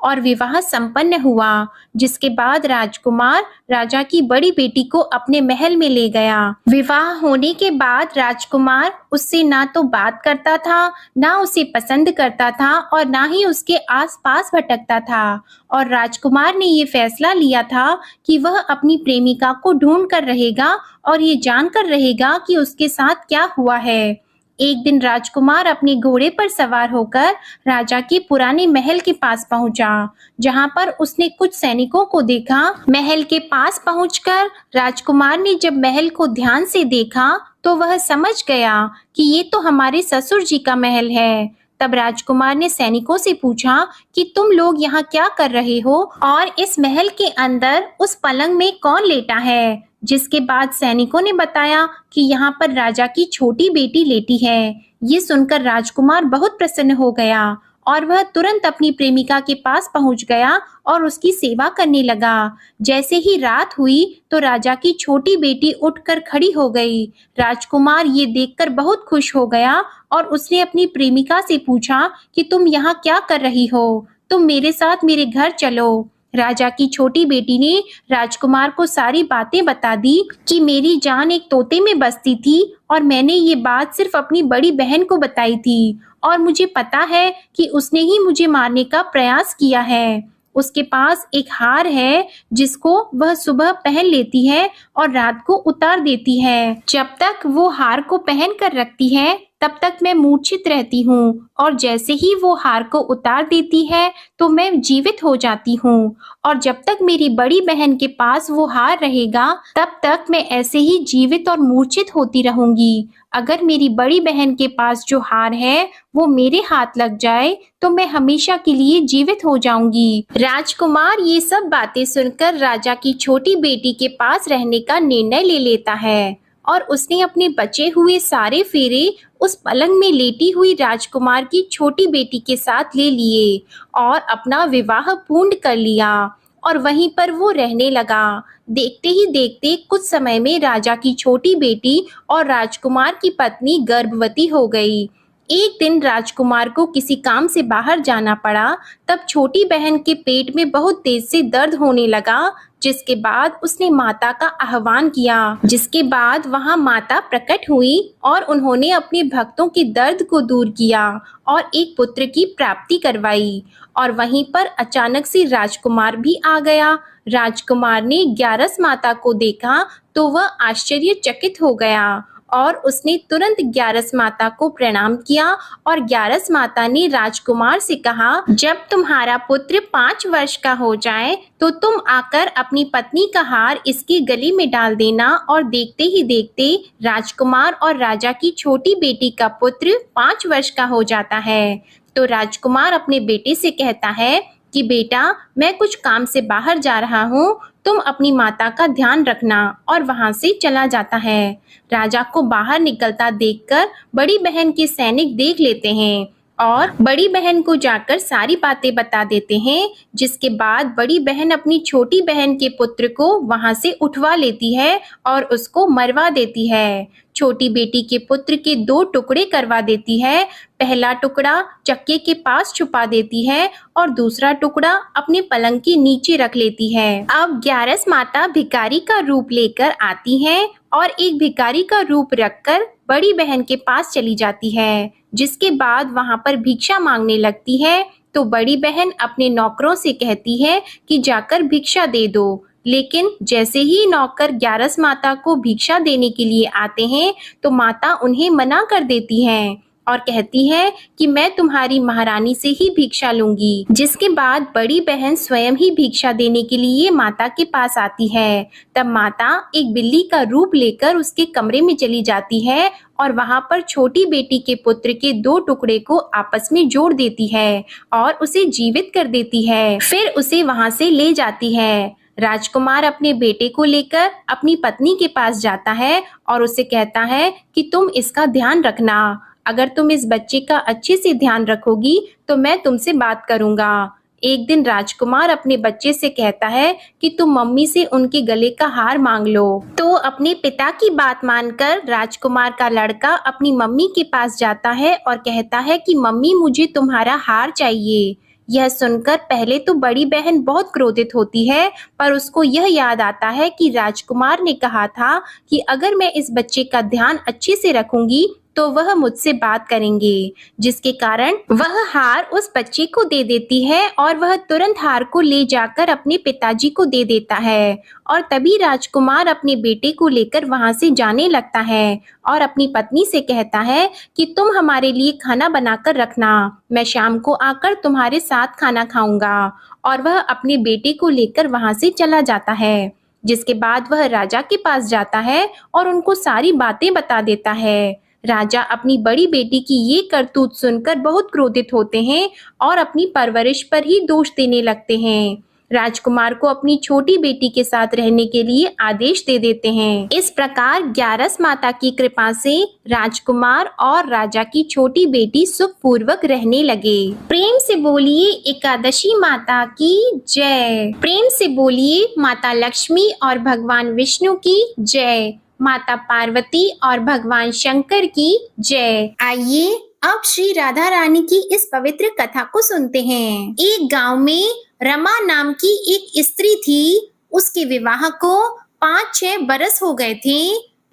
और विवाह संपन्न हुआ। जिसके बाद राजकुमार राजा की बड़ी बेटी को अपने महल में ले गया। विवाह होने के बाद राजकुमार उससे ना तो बात करता था, ना उसे पसंद करता था और ना ही उसके आसपास भटकता था। और राजकुमार ने ये फैसला लिया था कि वह अपनी प्रेमिका को ढूंढ कर रहेगा और ये जानकर रहेगा कि उसके साथ क्या हुआ है। एक दिन राजकुमार अपने घोड़े पर सवार होकर राजा के पुराने महल के पास पहुंचा, जहां पर उसने कुछ सैनिकों को देखा। महल के पास पहुंचकर राजकुमार ने जब महल को ध्यान से देखा तो वह समझ गया कि ये तो हमारे ससुर जी का महल है। तब राजकुमार ने सैनिकों से पूछा कि तुम लोग यहाँ क्या कर रहे हो और इस महल के अंदर उस पलंग में कौन लेटा है? जिसके बाद सैनिकों ने बताया कि यहाँ पर राजा की छोटी बेटी लेटी है। ये सुनकर राजकुमार बहुत प्रसन्न हो गया और वह तुरंत अपनी प्रेमिका के पास पहुंच गया और उसकी सेवा करने लगा। जैसे ही रात हुई तो राजा की छोटी बेटी उठकर खड़ी हो गई। राजकुमार ये देखकर बहुत खुश हो गया और उसने अपनी प्रेमिका से पूछा कि तुम यहाँ क्या कर रही हो? तुम मेरे साथ मेरे घर चलो। राजा की छोटी बेटी ने राजकुमार को सारी बातें बता दी कि मेरी जान एक तोते में बसती थी और मैंने ये बात सिर्फ अपनी बड़ी बहन को बताई थी और मुझे पता है कि उसने ही मुझे मारने का प्रयास किया है। उसके पास एक हार है जिसको वह सुबह पहन लेती है और रात को उतार देती है। जब तक वो हार को पहन कर रखती है तब तक मैं मूर्छित रहती हूँ और जैसे ही वो हार को उतार देती है तो मैं जीवित हो जाती हूँ और जब तक मेरी बड़ी बहन के पास वो हार रहेगा तब तक मैं ऐसे ही जीवित और मूर्छित होती रहूंगी। अगर मेरी बड़ी बहन के पास जो हार है वो मेरे हाथ लग जाए तो मैं हमेशा के लिए जीवित हो जाऊंगी। राजकुमार ये सब बातें सुनकर राजा की छोटी बेटी के पास रहने का निर्णय ले लेता है और उसने अपने बचे हुए सारे फेरे उस पलंग में लेटी हुई राजकुमार की छोटी बेटी के साथ ले लिए और अपना विवाह पूर्ण कर लिया और वहीं पर वो रहने लगा। देखते ही देखते कुछ समय में राजा की छोटी बेटी और राजकुमार की पत्नी गर्भवती हो गई। एक दिन राजकुमार को किसी काम से बाहर जाना पड़ा। तब छोटी बहन के पेट में बहुत तेज से दर्द होने लगा, जिसके बाद उसने माता का आह्वान किया। जिसके बाद वहां माता प्रकट हुई और उन्होंने अपने भक्तों के दर्द को दूर किया और एक पुत्र की प्राप्ति करवाई। और वहीं पर अचानक से राजकुमार भी आ गया। राजकुमार ने ग्यारस माता को देखा तो वह आश्चर्यचकित हो गया और उसने तुरंत ग्यारस माता को प्रणाम किया और ग्यारस माता ने राजकुमार से कहा, जब तुम्हारा पुत्र 5 वर्ष का हो जाए तो तुम आकर अपनी पत्नी का हार इसके गले में डाल देना। और देखते ही देखते राजकुमार और राजा की छोटी बेटी का पुत्र 5 वर्ष का हो जाता है। तो राजकुमार अपने बेटे से कहता है कि बेटा, मैं कुछ काम से बाहर जा रहा हूँ, तुम अपनी माता का ध्यान रखना, और वहां से चला जाता है। राजा को बाहर निकलता देखकर बड़ी बहन के सैनिक देख लेते हैं और बड़ी बहन को जाकर सारी बातें बता देते हैं, जिसके बाद बड़ी बहन अपनी छोटी बहन के पुत्र को वहां से उठवा लेती है और उसको मरवा देती है। छोटी बेटी के पुत्र के 2 टुकड़े करवा देती है। पहला टुकड़ा चक्के के पास छुपा देती है और दूसरा टुकड़ा अपने पलंग के नीचे रख लेती है। अब ग्यारस माता भिखारी का रूप लेकर आती है और एक भिखारी का रूप रखकर बड़ी बहन के पास चली जाती है, जिसके बाद वहां पर भिक्षा मांगने लगती है। तो बड़ी बहन अपने नौकरों से कहती है कि जाकर भिक्षा दे दो, लेकिन जैसे ही नौकर ग्यारस माता को भिक्षा देने के लिए आते हैं तो माता उन्हें मना कर देती हैं और कहती है कि मैं तुम्हारी महारानी से ही भिक्षा लूंगी। जिसके बाद बड़ी बहन स्वयं ही भिक्षा देने के लिए माता के पास आती है। तब माता एक बिल्ली का रूप लेकर उसके कमरे में चली जाती है और वहां पर छोटी बेटी के पुत्र के 2 टुकड़े को आपस में जोड़ देती है और उसे जीवित कर देती है। फिर उसे वहां से ले जाती है। राजकुमार अपने बेटे को लेकर अपनी पत्नी के पास जाता है और उसे कहता है कि तुम इसका ध्यान रखना। अगर तुम इस बच्चे का अच्छे से ध्यान रखोगी तो मैं तुमसे बात करूंगा। एक दिन राजकुमार अपने बच्चे से कहता है कि तुम मम्मी से उनके गले का हार मांग लो। तो अपने पिता की बात मानकर राजकुमार का लड़का अपनी मम्मी के पास जाता है और कहता है कि मम्मी, मुझे तुम्हारा हार चाहिए। यह सुनकर पहले तो बड़ी बहन बहुत क्रोधित होती है, पर उसको यह याद आता है कि राजकुमार ने कहा था कि अगर मैं इस बच्चे का ध्यान अच्छे से रखूंगी तो वह मुझसे बात करेंगे, जिसके कारण वह हार उस बच्चे को दे देती है और वह तुरंत हार को ले जाकर अपने पिताजी को दे देता है। और तभी राजकुमार अपने बेटे को लेकर वहां से जाने लगता है और अपनी पत्नी से कहता है कि तुम हमारे लिए खाना बनाकर रखना, मैं शाम को आकर तुम्हारे साथ खाना खाऊंगा। और वह अपने बेटे को लेकर वहां से चला जाता है। जिसके बाद वह राजा के पास जाता है और उनको सारी बातें बता देता है। राजा अपनी बड़ी बेटी की ये करतूत सुनकर बहुत क्रोधित होते हैं और अपनी परवरिश पर ही दोष देने लगते हैं। राजकुमार को अपनी छोटी बेटी के साथ रहने के लिए आदेश दे देते हैं। इस प्रकार ग्यारस माता की कृपा से राजकुमार और राजा की छोटी बेटी सुखपूर्वक रहने लगे। प्रेम से बोलिए एकादशी माता की जय। प्रेम से बोलिए माता लक्ष्मी और भगवान विष्णु की जय। माता पार्वती और भगवान शंकर की जय। आइए अब श्री राधा रानी की इस पवित्र कथा को सुनते हैं। एक गांव में रमा नाम की एक स्त्री थी। उसके विवाह को 5-6 बरस हो गए थे,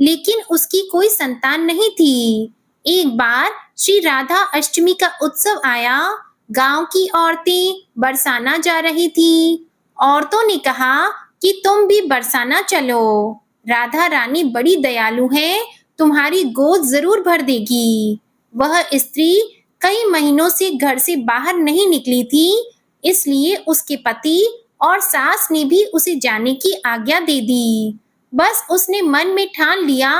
लेकिन उसकी कोई संतान नहीं थी। एक बार श्री राधा अष्टमी का उत्सव आया। गांव की औरतें बरसाना जा रही थी। औरतों ने कहा कि तुम भी बरसाना चलो, राधा रानी बड़ी दयालु है, तुम्हारी गोद जरूर भर देगी। वह स्त्री कई महीनों से घर से बाहर नहीं निकली थी, इसलिए उसके पति और सास ने भी उसे जाने की आज्ञा दे दी। बस उसने मन में ठान लिया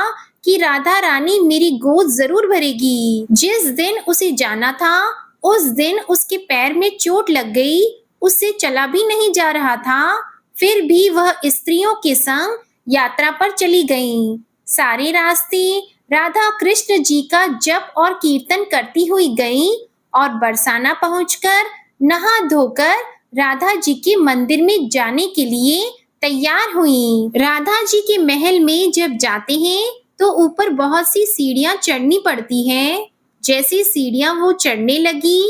कि राधा रानी मेरी गोद जरूर भरेगी। जिस दिन उसे जाना था उस दिन उसके पैर में चोट लग गई, उससे चला भी नहीं जा रहा था। फिर भी वह स्त्रियों के संग यात्रा पर चली गईं। सारे रास्ते राधा कृष्ण जी का जप और कीर्तन करती हुई गईं और बरसाना पहुंचकर नहा धोकर राधा जी के मंदिर में जाने के लिए तैयार हुई। राधा जी के महल में जब जाते हैं तो ऊपर बहुत सी सीढ़ियां चढ़नी पड़ती हैं। जैसी सीढ़ियां वो चढ़ने लगी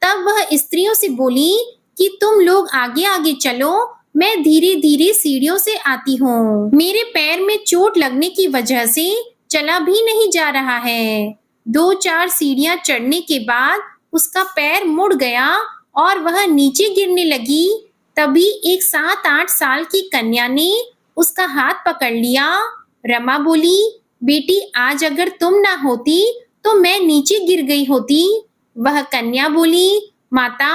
तब वह स्त्रियों से बोली कि तुम लोग आगे आगे चलो, मैं धीरे धीरे सीढ़ियों से आती हूँ। मेरे पैर में चोट लगने की वजह से चला भी नहीं जा रहा है। 2-4 सीढ़ियां चढ़ने के बाद उसका पैर मुड़ गया और वह नीचे गिरने लगी। तभी एक 7-8 साल की कन्या ने उसका हाथ पकड़ लिया। रमा बोली, बेटी आज अगर तुम ना होती तो मैं नीचे गिर गई होती। वह कन्या बोली, माता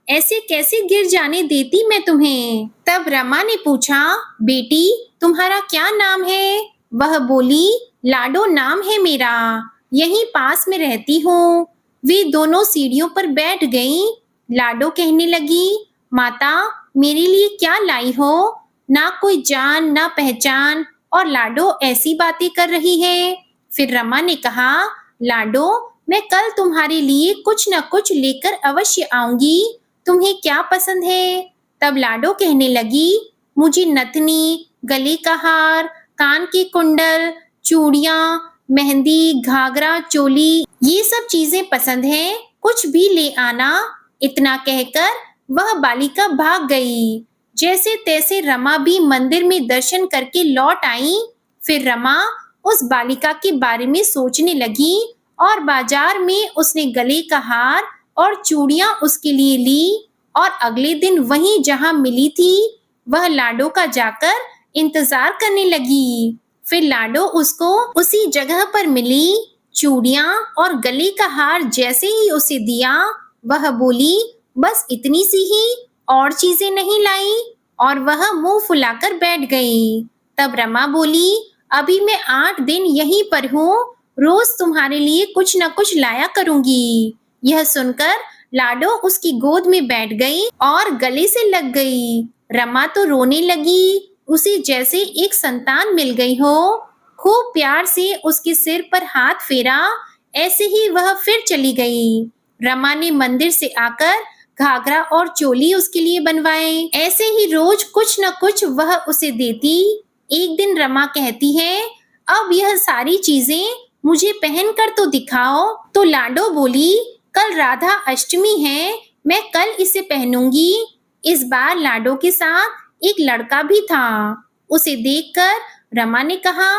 ऐसे कैसे गिर जाने देती मैं तुम्हें। तब रमा ने पूछा, बेटी तुम्हारा क्या नाम है। वह बोली, लाडो नाम है मेरा, यहीं पास में रहती हूँ। वे दोनों सीढ़ियों पर बैठ गईं। लाडो कहने लगी, माता मेरे लिए क्या लाई हो। ना कोई जान ना पहचान और लाडो ऐसी बातें कर रही है। फिर रमा ने कहा, लाडो मैं कल तुम्हारे लिए कुछ न कुछ लेकर अवश्य आऊंगी। तुम्हें क्या पसंद है। तब लाडो कहने लगी, मुझे नथनी, गले का हार, कान के कुंडल, चूड़ियां, मेहंदी, घाघरा, चोली ये सब चीजें पसंद हैं, कुछ भी ले आना। इतना कहकर वह बालिका भाग गई। जैसे तैसे रमा भी मंदिर में दर्शन करके लौट आई। फिर रमा उस बालिका के बारे में सोचने लगी और बाजार में उसने गले का हार और चूड़ियां उसके लिए ली और अगले दिन वहीं जहां मिली थी वह लाडो का जाकर इंतजार करने लगी। फिर लाडो उसको उसी जगह पर मिली। चूड़ियां और गले का हार जैसे ही उसे दिया वह बोली, बस इतनी सी ही, और चीजें नहीं लाई। और वह मुंह फुलाकर बैठ गई। तब रमा बोली, अभी मैं 8 दिन यहीं पर हूँ, रोज तुम्हारे लिए कुछ न कुछ लाया करूंगी। यह सुनकर लाडो उसकी गोद में बैठ गई और गले से लग गई। रमा तो रोने लगी, उसे जैसे एक संतान मिल गई हो। खूब प्यार से उसके सिर पर हाथ फेरा, ऐसे ही वह फिर चली गई। रमा ने मंदिर से आकर घाघरा और चोली उसके लिए बनवाए। ऐसे ही रोज कुछ न कुछ वह उसे देती। एक दिन रमा कहती है, अब यह सारी चीजें मुझे पहन कर तो दिखाओ। तो लाडो बोली, कल राधा अष्टमी है, मैं कल इसे पहनूंगी। इस बार लाडो के साथ एक लड़का भी था। उसे देखकर रमा ने कहा,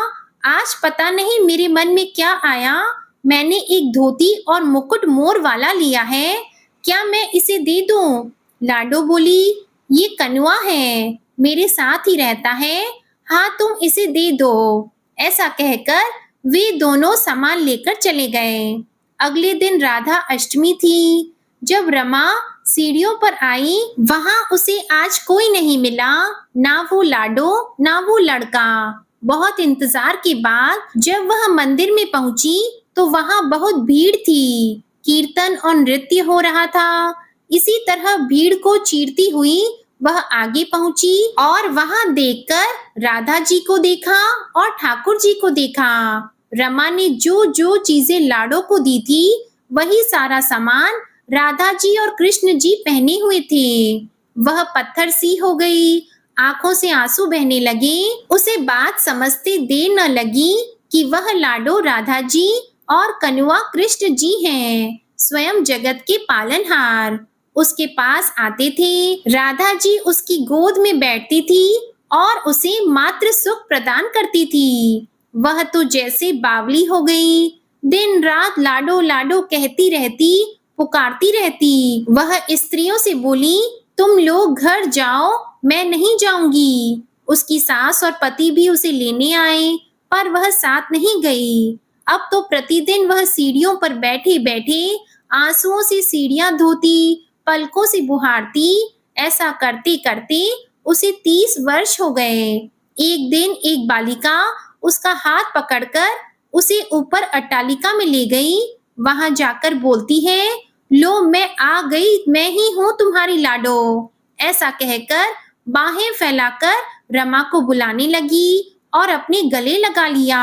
आज पता नहीं मेरे मन में क्या आया, मैंने एक धोती और मुकुट मोर वाला लिया है, क्या मैं इसे दे दूं? लाडो बोली, ये कनुआ है, मेरे साथ ही रहता है, हाँ तुम इसे दे दो। ऐसा कहकर वे दोनों सामान लेकर चले गए। अगले दिन राधा अष्टमी थी। जब रमा सीढ़ियों पर आई वहां उसे आज कोई नहीं मिला, ना वो लाडो ना वो लड़का। बहुत इंतजार के बाद जब वह मंदिर में पहुंची तो वहां बहुत भीड़ थी। कीर्तन और नृत्य हो रहा था। इसी तरह भीड़ को चीरती हुई वह आगे पहुंची और वहां देखकर राधा जी को देखा और ठाकुर जी को देखा। रमा ने जो जो चीजें लाडो को दी थी वही सारा सामान राधा जी और कृष्ण जी पहने हुए थे। वह पत्थर सी हो गई, आंखों से आंसू बहने लगे। उसे बात समझते देर न लगी कि वह लाडो राधा जी और कनुआ कृष्ण जी हैं, स्वयं जगत के पालनहार। उसके पास आते थे, राधा जी उसकी गोद में बैठती थी और उसे मात्र सुख प्रदान करती थी। वह तो जैसे बावली हो गई, दिन रात लाडो लाडो कहती रहती, पुकारती रहती। वह स्त्रियों से बोली, तुम लोग घर जाओ, मैं नहीं जाऊंगी। उसकी सास और पति भी उसे लेने आए, पर वह साथ नहीं गई। अब तो प्रतिदिन वह सीढ़ियों पर बैठे बैठे आंसुओं से सीढ़ियां धोती, पलकों से बुहारती। ऐसा करते करते उसे 30 वर्ष हो गए। एक दिन एक बालिका उसका हाथ पकड़कर उसे ऊपर अट्टालिका में ले गई। वहां जाकर बोलती है, लो मैं आ गई, मैं ही हूँ तुम्हारी लाडो। ऐसा कहकर बाहें फैलाकर रमा को बुलाने लगी और अपने गले लगा लिया।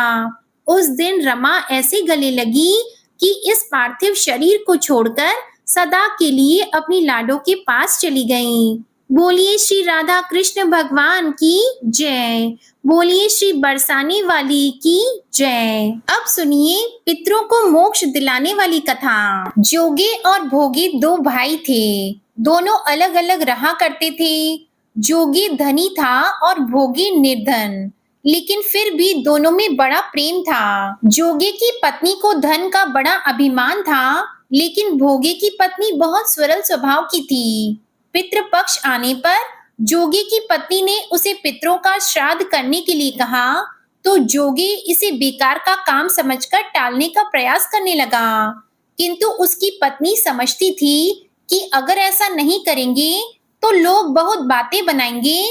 उस दिन रमा ऐसे गले लगी कि इस पार्थिव शरीर को छोड़कर सदा के लिए अपनी लाडो के पास चली गईं। बोलिए श्री राधा कृष्ण भगवान की जय। बोलिए श्री बरसाने वाली की जय। अब सुनिए पितरों को मोक्ष दिलाने वाली कथा। जोगे और भोगे 2 भाई थे। दोनों अलग अलग रहा करते थे। जोगी धनी था और भोगी निर्धन, लेकिन फिर भी दोनों में बड़ा प्रेम था। जोगे की पत्नी को धन का बड़ा अभिमान था, लेकिन भोगे की पत्नी बहुत सरल स्वभाव की थी। पितृपक्ष आने पर जोगी की पत्नी ने उसे पितरों का श्राद्ध करने के लिए कहा। तो जोगी इसे बेकार का काम समझकर टालने का प्रयास करने लगा। किंतु उसकी पत्नी समझती थी कि अगर ऐसा नहीं करेंगे तो लोग बहुत बातें बनाएंगे।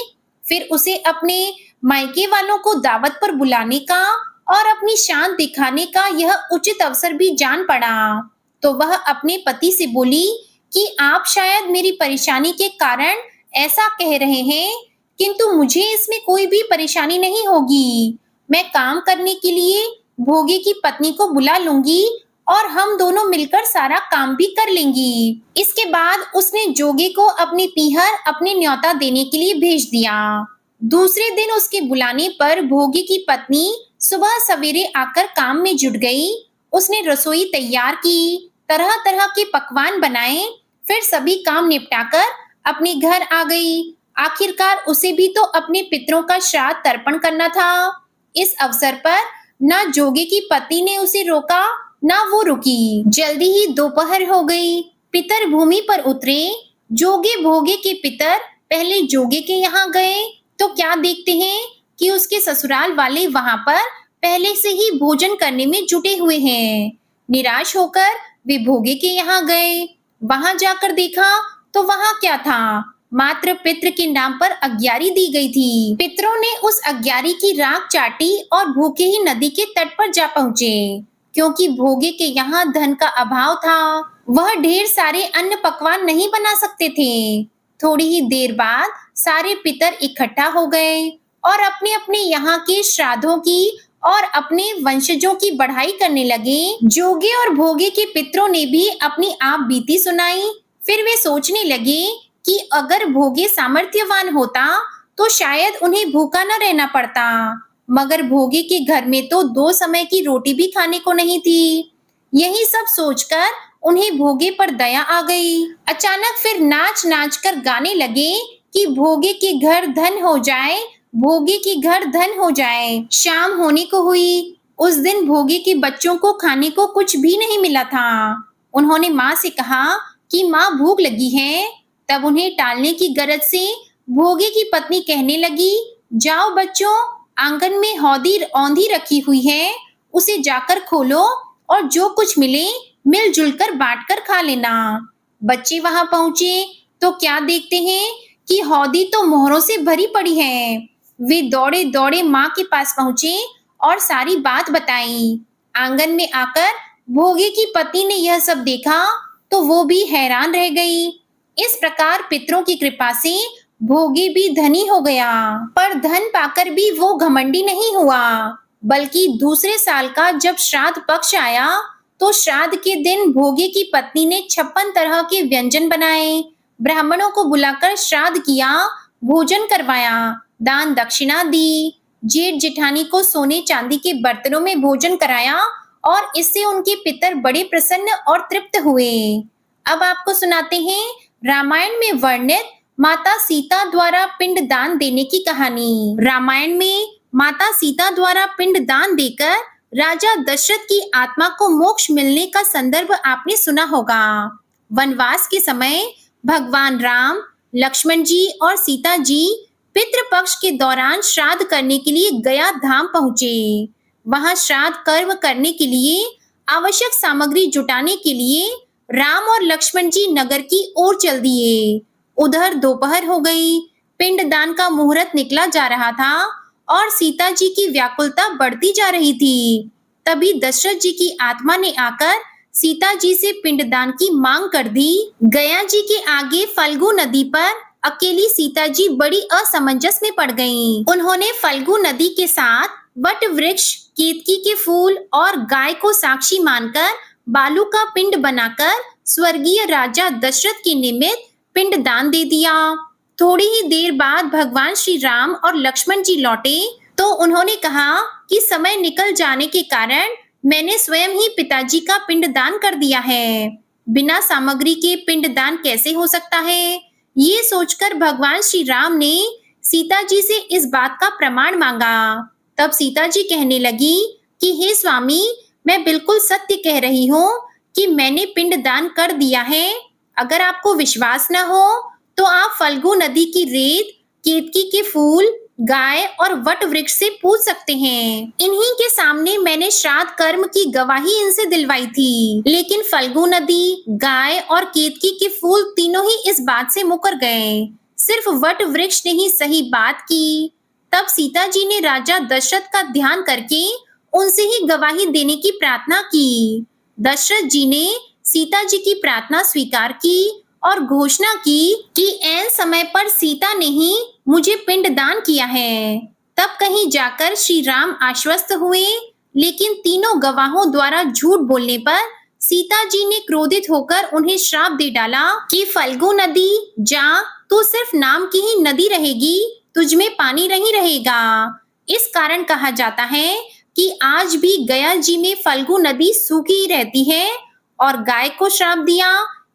फिर उसे अपने मायके वालों को दावत पर बुलाने का और अपनी शान दिखाने का यह उचित अवसर भी जान पड़ा। तो वह अपने पति से बोली कि आप शायद मेरी परेशानी के कारण ऐसा कह रहे हैं, किंतु मुझे इसमें कोई भी परेशानी नहीं होगी। मैं काम करने के लिए भोगी की पत्नी को बुला लूंगी और हम दोनों मिलकर सारा काम भी कर लेंगी। इसके बाद उसने जोगी को अपनी पीहर अपने न्योता देने के लिए भेज दिया। दूसरे दिन उसके बुलाने पर भोगी की पत्नी सुबह सवेरे आकर काम में जुट गई। उसने रसोई तैयार की, तरह तरह के पकवान बनाए, फिर सभी काम निपटाकर अपने घर आ गई। आखिरकार उसे भी तो अपने पितरों का श्राद्ध तर्पण करना था। इस अवसर पर न जोगी की पत्नी ने उसे रोका, न वो रुकी। जल्दी ही दोपहर हो गई। पितर भूमि पर उतरे। जोगे भोगे के पितर पहले जोगे के यहाँ गए तो क्या देखते हैं कि उसके ससुराल वाले वहां पर पहले से ही भोजन करने में जुटे हुए हैं। निराश होकर वे भोगे के यहाँ गए। वहां जाकर देखा तो वहां क्या था, मात्र पितृ के नाम पर अग्यारी दी गई थी। पितरों ने उस अग्यारी की राख चाटी और भूखे ही नदी के तट पर जा पहुंचे। क्योंकि भोगे के यहाँ धन का अभाव था, वह ढेर सारे अन्न पकवान नहीं बना सकते थे। थोड़ी ही देर बाद सारे पितर इकट्ठा हो गए और अपने अपने यहाँ के श्राद्धों की और अपने वंशजों की बढ़ाई करने लगे। जोगे और भोगे के पितरों ने भी अपनी आप बीती सुनाई। फिर वे सोचने लगे कि अगर भोगे सामर्थ्यवान होता तो शायद उन्हें भूखा न रहना पड़ता, मगर भोगे के घर में तो 2 समय की रोटी भी खाने को नहीं थी। यही सब सोचकर उन्हें भोगे पर दया आ गई। अचानक फिर नाच नाच कर गाने लगे कि भोगे के घर धन हो जाए, भोगे के घर धन हो जाए। शाम होने को हुई। उस दिन भोगे के बच्चों को खाने को कुछ भी नहीं मिला था। उन्होंने माँ से कहा कि माँ भूख लगी है। तब उन्हें टालने की गरज से भोगे की पत्नी कहने लगी, जाओ बच्चों, आंगन में हौदी औंधी रखी हुई है, उसे जाकर खोलो और जो कुछ मिले मिलजुल कर बांट कर खा लेना। बच्चे वहां पहुंचे तो क्या देखते हैं कि हौदी तो मोहरों से भरी पड़ी है। वे दौड़े दौड़े माँ के पास पहुंचे और सारी बात बताई। आंगन में आकर भोगे की पत्नी ने यह सब देखा तो वो भी हैरान रह गई। इस प्रकार पितरों की कृपा से भोगी भी धनी हो गया। पर धन पाकर भी वो घमंडी नहीं हुआ, बल्कि दूसरे साल का जब श्राद्ध पक्ष आया तो श्राद्ध के दिन भोगी की पत्नी ने 56 तरह के व्यंजन बनाए, ब्राह्मणों को बुलाकर श्राद्ध किया, भोजन करवाया, दान दक्षिणा दी, जेठ जेठानी को सोने चांदी के बर्तनों में भोजन कराया और इससे उनके पितर बड़े प्रसन्न और तृप्त हुए। अब आपको सुनाते हैं रामायण में वर्णित माता सीता द्वारा पिंड दान देने की कहानी। रामायण में माता सीता द्वारा पिंड दान देकर राजा दशरथ की आत्मा को मोक्ष मिलने का संदर्भ आपने सुना होगा। वनवास के समय भगवान राम, लक्ष्मण जी और सीता जी पितृपक्ष के दौरान श्राद्ध करने के लिए गया धाम पहुंचे। वहां श्राद्ध कर्म करने के लिए आवश्यक सामग्री जुटाने के लिए राम और लक्ष्मण जी नगर की ओर चल दिए। उधर दोपहर हो गई। पिंडदान का मुहूर्त निकला जा रहा था और सीता जी की व्याकुलता बढ़ती जा रही थी। तभी दशरथ जी की आत्मा ने आकर सीता जी से पिंडदान की मांग कर दी। गया जी के आगे फल्गु नदी पर अकेली सीता जी बड़ी असमंजस में पड़ गईं। उन्होंने फल्गु नदी के साथ वट वृक्ष, केतकी के फूल और गाय को साक्षी मानकर बालू का पिंड बनाकर स्वर्गीय राजा दशरथ के निमित्त पिंड दान दे दिया। थोड़ी ही देर बाद भगवान श्री राम और लक्ष्मण जी लौटे तो उन्होंने कहा कि समय निकल जाने के कारण मैंने स्वयं ही पिताजी का पिंड दान कर दिया है। बिना सामग्री के पिंड दान कैसे हो सकता है? ये सोचकर भगवान श्री राम ने सीता जी से इस बात का प्रमाण मांगा। तब सीता जी कहने लगी कि हे स्वामी, मैं बिल्कुल सत्य कह रही हूँ कि मैंने पिंड दान कर दिया है। अगर आपको विश्वास न हो तो आप फल्गु नदी की रेत, केतकी के फूल गाय और वट वृक्ष से पूछ सकते हैं। इन्हीं के सामने मैंने श्राद्ध कर्म की गवाही इनसे दिलवाई थी, लेकिन फल्गु नदी, गाय और केतकी के फूल तीनों ही इस बात से मुकर गए। सिर्फ वट वृक्ष ने ही सही बात की। तब सीता जी ने राजा दशरथ का ध्यान करके उनसे ही गवाही देने की प्रार्थना की। दशरथ जी ने सीता जी की प्रार्थना स्वीकार की और घोषणा की कि ऐन समय पर सीता ने ही मुझे पिंडदान किया है। तब कहीं जाकर श्री राम आश्वस्त हुए, लेकिन तीनों गवाहों द्वारा झूठ बोलने पर सीता जी ने क्रोधित होकर उन्हें श्राप दे डाला कि फल्गु नदी, जा, तू सिर्फ नाम की ही नदी रहेगी, तुझ में पानी नहीं रहेगा। इस कारण कहा जाता है कि आज भी गया जी में फल्गु नदी सूखी ही रहती है। और गाय को श्राप दिया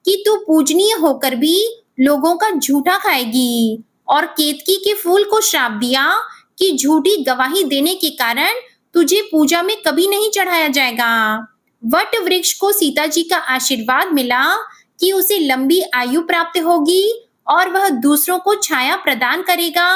कि तू पूजनीय होकर भी लोगों का झूठा खाएगी, और केतकी के फूल को श्राप दिया कि झूठी गवाही देने के कारण तुझे पूजा में कभी नहीं चढ़ाया जाएगा। वट वृक्ष को सीता जी का आशीर्वाद मिला कि उसे लंबी आयु प्राप्त होगी और वह दूसरों को छाया प्रदान करेगा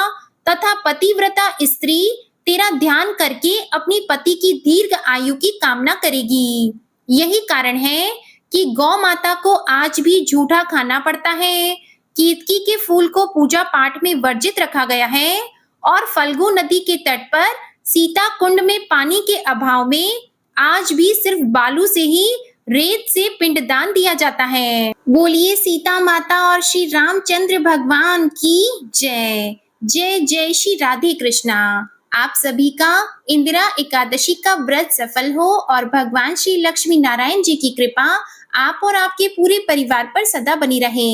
तथा पतिव्रता स्त्री तेरा ध्यान करके अपनी पति की दीर्घ आयु की कामना करेगी। यही कारण है कि गौ माता को आज भी झूठा खाना पड़ता है। केतकी के फूल को पूजा पाठ में वर्जित रखा गया है और फल्गु नदी के तट पर सीता कुंड में पानी के अभाव में आज भी सिर्फ बालू से ही रेत से पिंडदान दिया जाता है। बोलिए सीता माता और श्री रामचंद्र भगवान की जय। जय जय श्री राधे कृष्णा। आप सभी का इंदिरा एकादशी का व्रत सफल हो और भगवान श्री लक्ष्मी नारायण जी की कृपा आप और आपके पूरे परिवार पर सदा बनी रहे।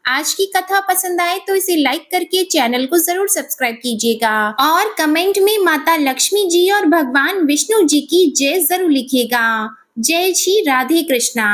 आज की कथा पसंद आए तो इसे लाइक करके चैनल को जरूर सब्सक्राइब कीजिएगा और कमेंट में माता लक्ष्मी जी और भगवान विष्णु जी की जय जरूर लिखिएगा। जय श्री राधे कृष्णा।